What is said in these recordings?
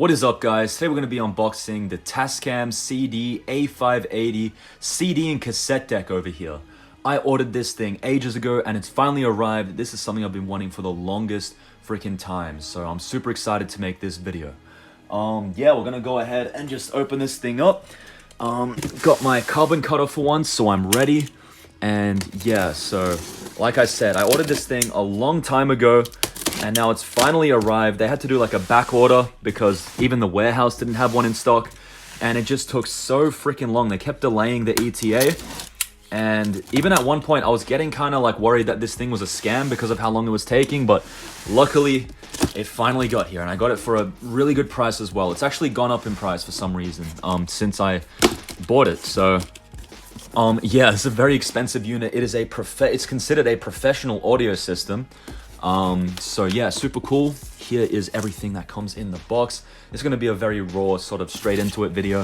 What is up, guys? Today we're going to be unboxing the Tascam CD-A580 CD and cassette deck over here. I ordered this thing ages ago and it's finally arrived. This is something I've been wanting for the longest freaking time, so I'm super excited to make this video. Yeah, we're going to go ahead and just open this thing up. Got my carbon cutter for once, so I'm ready. And yeah, so like I said, I ordered this thing a long time ago. And now it's finally arrived. They had to do like a back order because even the warehouse didn't have one in stock. And it just took so freaking long. They kept delaying the ETA. And even at one point, I was getting kind of like worried that this thing was a scam because of how long it was taking. But luckily, it finally got here. And I got it for a really good price as well. It's actually gone up in price for some reason since I bought it. So yeah, it's a very expensive unit. It is it's considered a professional audio system. So yeah, super cool. Here is everything that comes in the box. It's going to be a very raw, sort of straight into it video.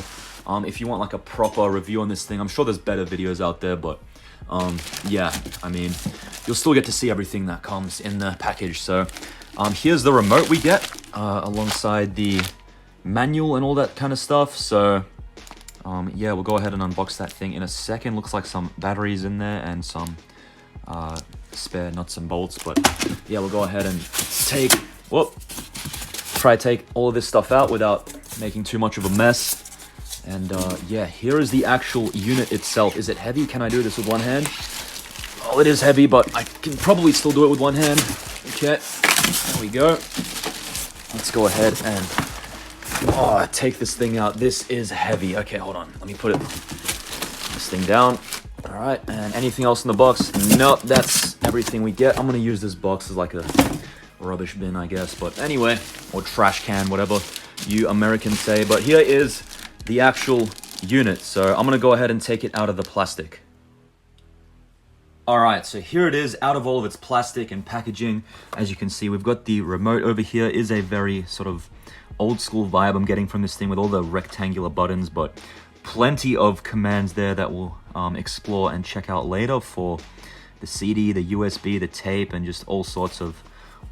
If you want like a proper review on this thing, I'm sure there's better videos out there, but yeah, I mean, you'll still get to see everything that comes in the package. So here's the remote we get alongside the manual and all that kind of stuff. So yeah, we'll go ahead and unbox that thing in a second. Looks like some batteries in there and some spare nuts and bolts, but yeah, we'll go ahead and try to take all of this stuff out without making too much of a mess. And yeah, here is the actual unit itself. Is it heavy? Can I do this with one hand? Oh, it is heavy, but I can probably still do it with one hand. Okay, there we go. Let's go ahead and take this thing out. This is heavy. Okay, hold on, let me put this thing down. All right, and anything else in the box? Nope, that's everything we get. I'm gonna use this box as like a rubbish bin, I guess, but anyway, or trash can, whatever you Americans say. But here is the actual unit, so I'm gonna go ahead and take it out of the plastic. All right, so here it is out of all of its plastic and packaging. As you can see, we've got the remote over here. It is a very sort of old school vibe I'm getting from this thing with all the rectangular buttons, but plenty of commands there that we'll explore and check out later for the CD, the USB, the tape, and just all sorts of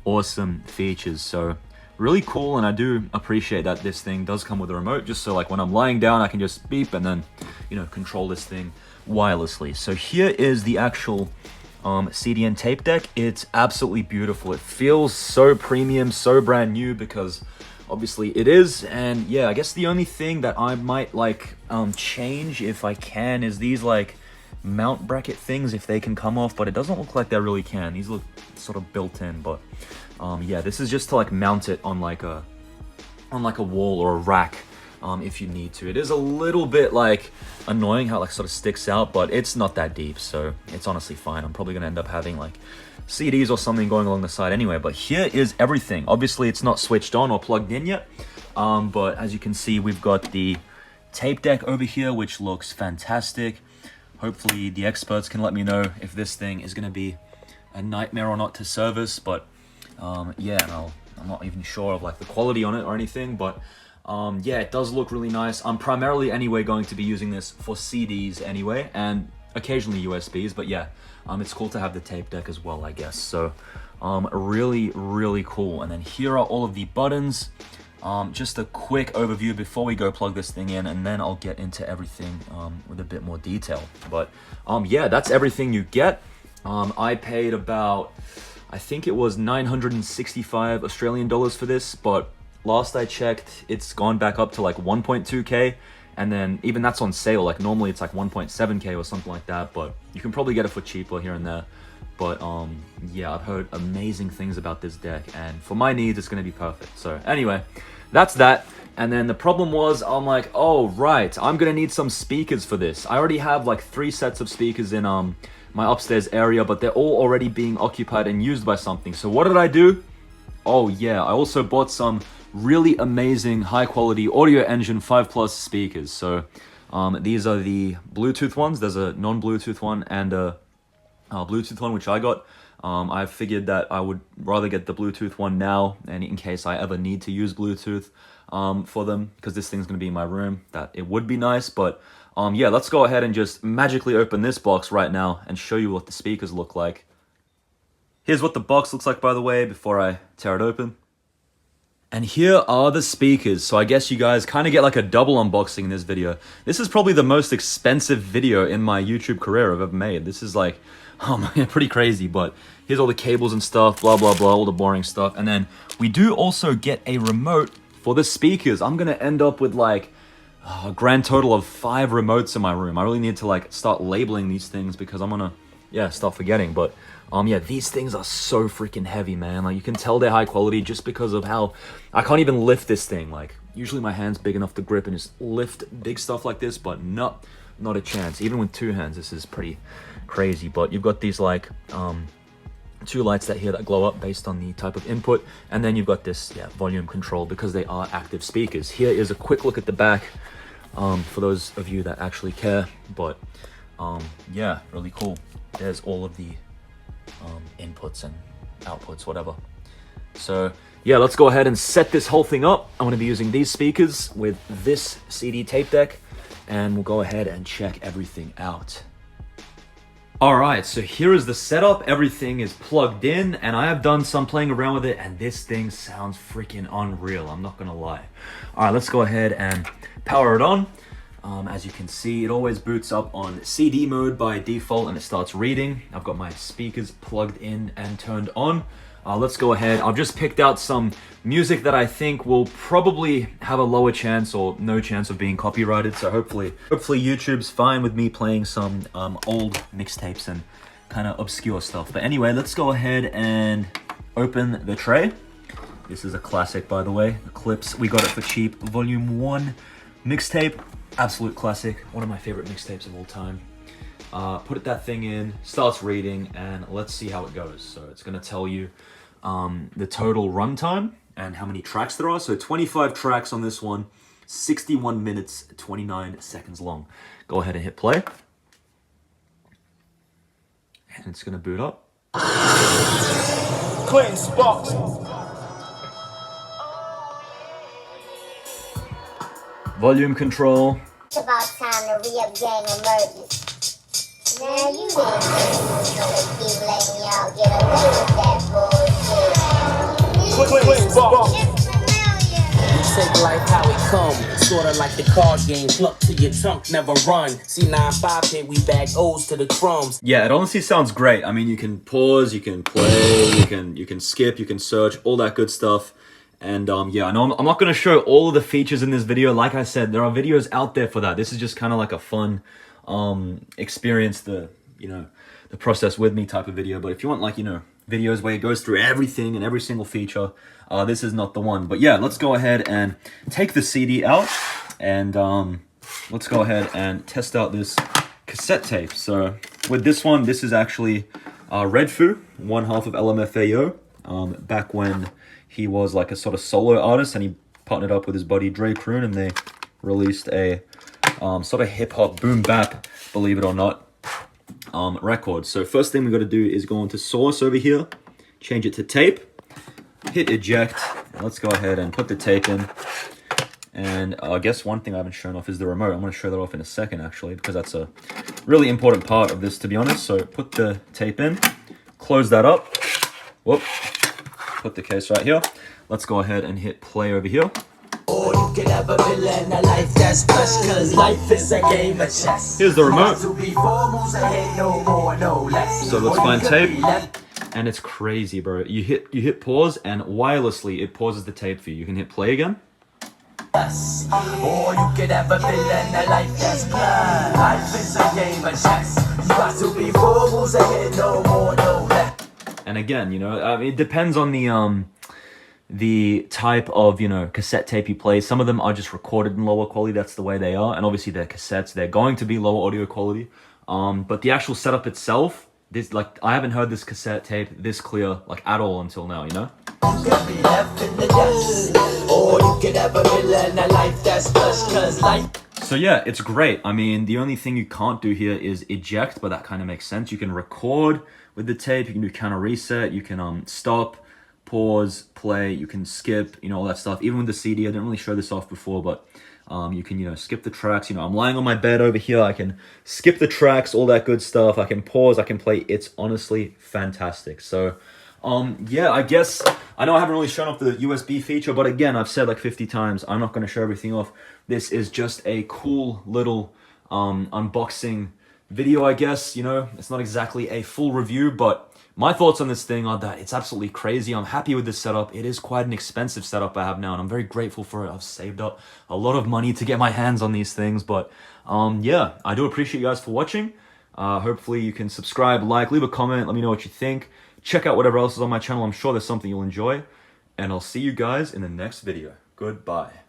awesome features. So really cool, and I do appreciate that this thing does come with a remote, just so like when I'm lying down I can just beep and then, you know, control this thing wirelessly. So here is the actual CD and tape deck. It's absolutely beautiful. It feels so premium, so brand new, because obviously it is. And yeah, I guess the only thing that I might like change if I can is these like mount bracket things, if they can come off, but it doesn't look like they really can. These look sort of built in, but yeah, this is just to like mount it on like a wall or a rack if you need to. It is a little bit like annoying how it like sort of sticks out, but it's not that deep, so it's honestly fine. I'm probably gonna end up having like CDs or something going along the side anyway. But here is everything. Obviously it's not switched on or plugged in yet, but as you can see, we've got the tape deck over here, which looks fantastic. Hopefully the experts can let me know if this thing is going to be a nightmare or not to service, but yeah, I'm not even sure of like the quality on it or anything, but yeah, it does look really nice. I'm primarily anyway going to be using this for CDs anyway, and occasionally USBs, but yeah, it's cool to have the tape deck as well, I guess. So really cool. And then here are all of the buttons. Just a quick overview before we go plug this thing in, and then I'll get into everything with a bit more detail. But yeah, that's everything you get. I paid about, I think it was 965 Australian dollars for this, but last I checked, it's gone back up to like 1.2k, and then even that's on sale. Like normally it's like 1.7k or something like that, but you can probably get it for cheaper here and there. But yeah, I've heard amazing things about this deck, and for my needs it's going to be perfect. So anyway, that's that. And then the problem was, I'm like, oh right, I'm going to need some speakers for this. I already have like 3 sets of speakers in my upstairs area, but they're all already being occupied and used by something. So what did I do? Oh yeah, I also bought some really amazing high quality Audio Engine 5+ speakers. So these are the Bluetooth ones. There's a non-Bluetooth one and a Bluetooth one, which I got. I figured that I would rather get the Bluetooth one now, and in case I ever need to use Bluetooth for them, because this thing's going to be in my room, that it would be nice. But yeah, let's go ahead and just magically open this box right now and show you what the speakers look like. Here's what the box looks like, by the way, before I tear it open. And here are the speakers. So I guess you guys kind of get like a double unboxing in this video. This is probably the most expensive video in my YouTube career I've ever made. This is like, oh man, pretty crazy. But here's all the cables and stuff, blah, blah, blah, all the boring stuff. And then we do also get a remote for the speakers. I'm gonna end up with like a grand total of 5 remotes in my room. I really need to like start labeling these things because I'm gonna, yeah, start forgetting. But yeah, these things are so freaking heavy, man. Like you can tell they're high quality just because of how I can't even lift this thing. Like usually my hand's big enough to grip and just lift big stuff like this, but not a chance. Even with 2 hands, this is pretty crazy. But you've got these like 2 lights that here that glow up based on the type of input, and then you've got this volume control because they are active speakers. Here is a quick look at the back for those of you that actually care. But yeah, really cool. There's all of the inputs and outputs, whatever. So yeah, let's go ahead and set this whole thing up. I'm going to be using these speakers with this CD tape deck, and we'll go ahead and check everything out. All right, so here is the setup. Everything is plugged in, and I have done some playing around with it, and this thing sounds freaking unreal. I'm not gonna lie. All right, let's go ahead and power it on. As you can see, it always boots up on CD mode by default, and it starts reading. I've got my speakers plugged in and turned on. Let's go ahead. I've just picked out some music that I think will probably have a lower chance or no chance of being copyrighted. So hopefully YouTube's fine with me playing some old mixtapes and kind of obscure stuff. But anyway, let's go ahead and open the tray. This is a classic, by the way. The Clips, we got it for cheap. Volume 1 mixtape, absolute classic. One of my favorite mixtapes of all time. Put that thing in, starts reading, and let's see how it goes. So it's gonna tell you the total runtime and how many tracks there are. So 25 tracks on this one, 61 minutes, 29 seconds long. Go ahead and hit play. And it's gonna boot up. Clean sparks. Volume control. It's about time the re-up gang emerges. Now you didn't so keep letting y'all get away with that bullshit. Clean sparks. Take life how it come, sorta like the card game. Pluck to your trunk, never run. C95 here, we bag O's to the crumbs. Yeah, it honestly sounds great. I mean, you can pause, you can play, you can skip, you can search, all that good stuff. And yeah, I know I'm not going to show all of the features in this video. Like I said, there are videos out there for that. This is just kind of like a fun experience the process with me type of video. But if you want like videos where it goes through everything and every single feature, this is not the one. But yeah, let's go ahead and take the CD out, and let's go ahead and test out this cassette tape. So with this one, this is actually Redfoo, one half of LMFAO, back when he was like a sort of solo artist, and he partnered up with his buddy Dre Kroon, and they released a sort of hip-hop boom bap, believe it or not, record. So first thing we got to do is go into source over here, change it to tape, hit eject, and let's go ahead and put the tape in. And I guess one thing I haven't shown off is the remote. I'm going to show that off in a second actually, because that's a really important part of this, to be honest. So put the tape in, close that up, whoop, put the case right here. Let's go ahead and hit play over here. Or you could have a villain, a life that's fresh, cause life is a game of chess. Here's the remote. To be 4 moves ahead, no more, no less. So let's find tape. And it's crazy, bro. You hit pause, and wirelessly it pauses the tape for you. You can hit play again. Yes. Or you could have a villain, a life that's blind. Life is a game of chess. You got to be 4 moves ahead, no more, no less. And again, it depends on the type of cassette tape you play. Some of them are just recorded in lower quality. That's the way they are. And obviously they're cassettes. They're going to be lower audio quality. But the actual setup itself, I haven't heard this cassette tape this clear at all until now. So yeah, it's great. I mean, the only thing you can't do here is eject, but that kind of makes sense. You can record with the tape. You can do counter reset. You can stop, pause, play. You can skip, all that stuff. Even with the CD, I didn't really show this off before, but you can, skip the tracks. I'm lying on my bed over here. I can skip the tracks, all that good stuff. I can pause, I can play. It's honestly fantastic. So Yeah, I guess, I know I haven't really shown off the USB feature, but again, I've said like 50 times, I'm not going to show everything off. This is just a cool little unboxing video, I guess. You know, it's not exactly a full review, but my thoughts on this thing are that it's absolutely crazy. I'm happy with this setup. It is quite an expensive setup I have now, and I'm very grateful for it. I've saved up a lot of money to get my hands on these things, but yeah, I do appreciate you guys for watching. Hopefully you can subscribe, like, leave a comment, let me know what you think. Check out whatever else is on my channel. I'm sure there's something you'll enjoy. And I'll see you guys in the next video. Goodbye.